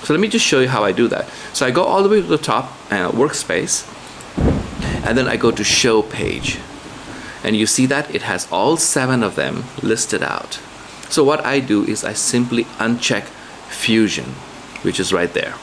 So let me just show you how I do that. So I go all the way to the top workspace, and then I go to show page. And you see that it has all 7 of them listed out. So what I do is I simply uncheck Fusion, which is right there.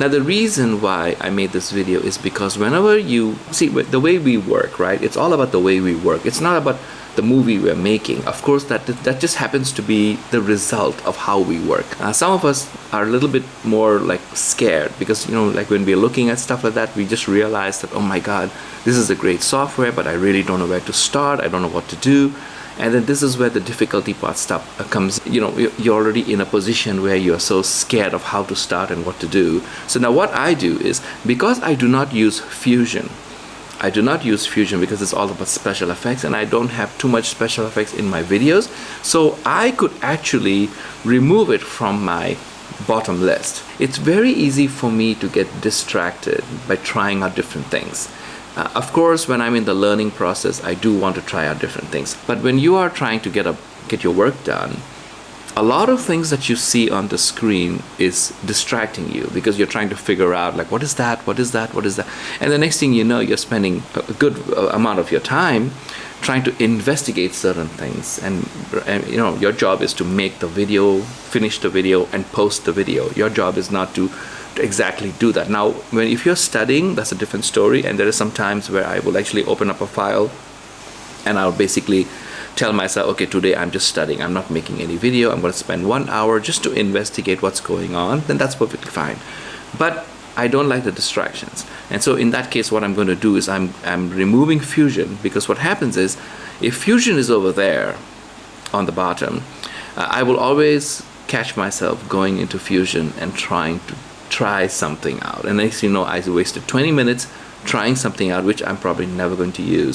Now the reason why I made this video is because whenever you see the way we work, right? It's all about the way we work. It's not about the movie we're making. Of course, that just happens to be the result of how we work. Some of us are a little bit more like scared because, you know, like when we're looking at stuff like that, we just realize that, oh my God, this is a great software, but I really don't know where to start. I don't know what to do. And then this is where the difficulty part stuff comes. You know, you're already in a position where you're so scared of how to start and what to do. So now what I do is, because I do not use Fusion, because it's all about special effects and I don't have too much special effects in my videos, so I could actually remove it from my bottom list. It's very easy for me to get distracted by trying out different things. Of course, when I'm in the learning process, I do want to try out different things. But when you are trying to get your work done, a lot of things that you see on the screen is distracting you because you're trying to figure out, like, what is that? What is that? What is that? And the next thing you know, you're spending a good amount of your time trying to investigate certain things. And you know, your job is to make the video, finish the video, and post the video. Your job is not to exactly do that. Now, if you're studying, that's a different story, and there are some times where I will actually open up a file and I'll basically tell myself, okay, today I'm just studying, I'm not making any video, I'm going to spend 1 hour just to investigate what's going on, then that's perfectly fine. But I don't like the distractions, and so in that case what I'm going to do is I'm removing Fusion, because what happens is, if Fusion is over there on the bottom, I will always catch myself going into Fusion and trying to try something out, and next thing you know, I wasted 20 minutes trying something out which I'm probably never going to use.